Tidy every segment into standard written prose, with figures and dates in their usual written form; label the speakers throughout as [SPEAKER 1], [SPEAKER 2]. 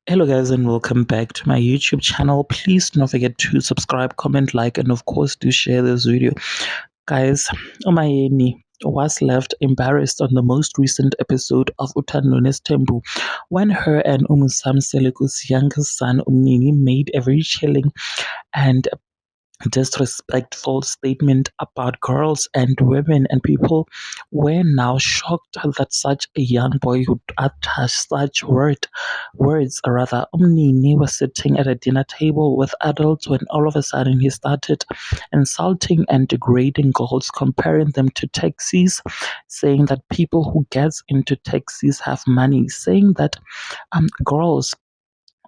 [SPEAKER 1] Hello guys and welcome back to my YouTube channel. Please do not forget to subscribe, comment, like, and of course do share this video. Guys, Umayeni was left embarrassed on the most recent episode of Uthando Nesthembu when her and Umusam Seleku's youngest son Umnini made a very chilling and disrespectful statement about girls and women, and people were now shocked that such a young boy would utter such words. Rather, Umnini was sitting at a dinner table with adults when all of a sudden he started insulting and degrading girls, comparing them to taxis, saying that people who gets into taxis have money, saying that girls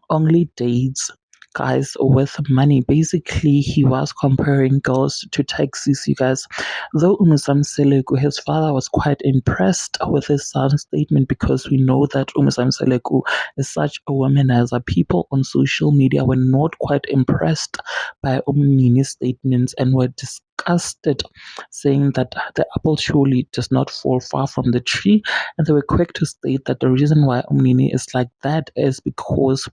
[SPEAKER 1] only dates guys with money. Basically, he was comparing girls to taxis, you guys. Though Umusam Seleku, his father was quite impressed with his son's statement because we know that Umusam Seleku is such a womanizer. People on social media were not quite impressed by Umnini's statements and were disgusted, saying that the apple surely does not fall far from the tree. And they were quick to state that the reason why Umnini is like that is because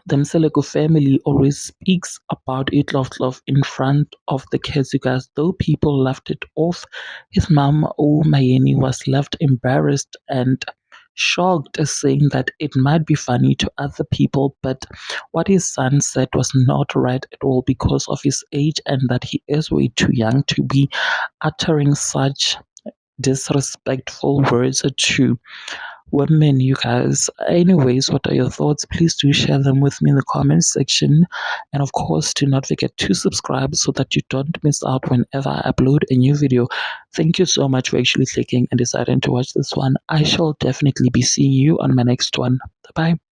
[SPEAKER 1] the Mseleku family always speaks about it love in front of the kids, you guys. Though people laughed it off, his mom, Mayeni, was left embarrassed and shocked, saying that it might be funny to other people, but what his son said was not right at all because of his age and that he is way too young to be uttering such disrespectful words to women, you guys. Anyways, what are your thoughts? Please do share them with me in the comments section. And of course, do not forget to subscribe so that you don't miss out whenever I upload a new video. Thank you so much for actually clicking and deciding to watch this one. I shall definitely be seeing you on my next one. Bye bye.